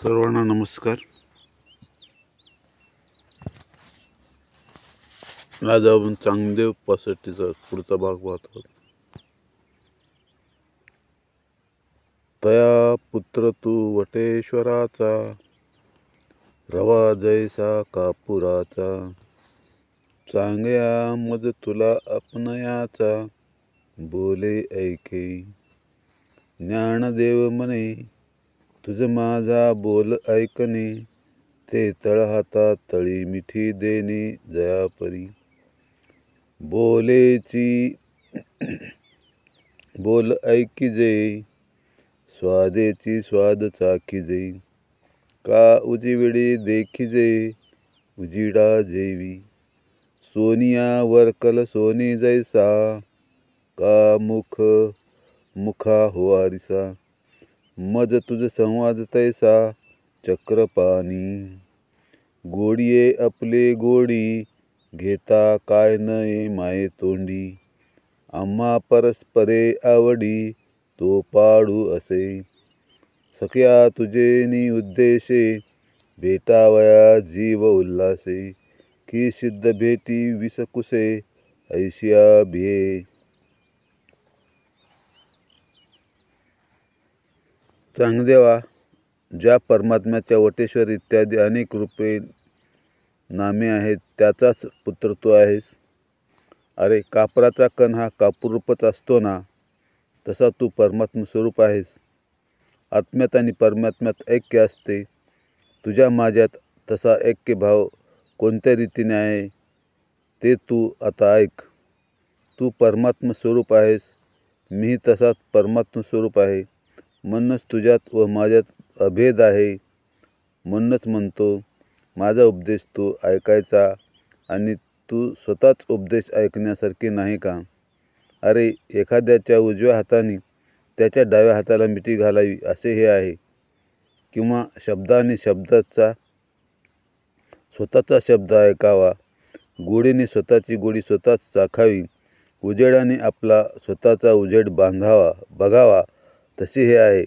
सर्वांना नमस्कार। आज आपण चांगदेव पासष्टीचा पुढचा भाग पाहतो। तया पुत्र तू वटेश्वराचा, रवा जैसा कापुराचा, चांगया मज तुला अपनयाचा, बोले ऐके। ज्ञानदेव म्हणे तुझ माझा बोल ऐकणे, ते तळहाता तळी मिठी देणे जयापरी। बोल ऐकिजे, स्वादेची स्वाद चाखिजे, का उजिविडी देखिजे उजिडा जेवी। सोनिया वरकल सोनी जैसा, का मुखा हुवारिसा, मज तुझ संवाद तैसा चक्रपाणी। गोडिये आपले गोडी, घेता काय नये माये तोंडी, आम्हा परस्परे आवडी तो पाडू असे। सख्या तुझे उद्देशे, भेटावया जीव उल्हासे, की सिद्ध भेटी विसकुसे ऐशिया भिये। चांगदेवा, ज्या परमात्म्याच्या वटेश्वर इत्यादी अनेक रूपे नामे आहेत, त्याचाच पुत्र तू आहेस। अरे कापराचा कण हा कापूररूपच असतो ना, तसा तू परमात्म स्वरूप आहेस। आत्म्यात आणि परमात्म्यात ऐक्य असते। तुझ्या माझ्यात तसा ऐक्य भाव कोणत्या रीतीने आहे ते तू आता ऐक। तू परमात्म स्वरूप आहेस, मीही तसाच परमात्म स्वरूप आहे। म्हणूनच तुझ्यात व माझ्यात अभेद आहे। म्हणूनच म्हणतो, माझा उपदेश तू ऐकायचा, आणि तू स्वतःच उपदेश ऐकण्यासारखे नाही का? अरे एखाद्याच्या उजव्या हाताने त्याच्या डाव्या हाताला मिठी घालावी असे हे आहे, किंवा शब्दाने शब्दाचा स्वतःचा शब्द ऐकावा, गोडीने स्वतःची गोडी स्वतःच चाखावी, उजेडाने आपला स्वतःचा उजेड बघावा तसे हे आहे।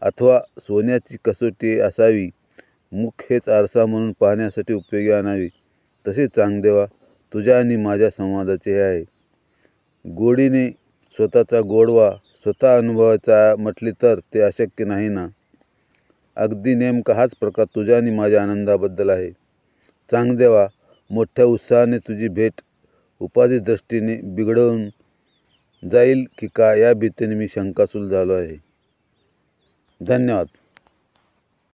अथवा सोन्याची कसोटी असावी, मुख हेच आरसा म्हणून पाहण्यासाठी उपयोगी आणावी, तसे चांगदेवा तुझ्या आणि माझ्या संवादाचे हे आहे। गोडीने स्वतःचा गोडवा स्वतः अनुभवायचा म्हटले तर ते अशक्य नाही ना। अगदी नेमका हाच प्रकार तुझ्या आणि माझ्या आनंदाबद्दल आहे। चांगदेवा, मोठ्या उत्साहाने तुझी भेट उपाधी दृष्टीने बिघडवून जाईल की काय या भीतीने मी शंकासूल झालो आहे। धन्यवाद।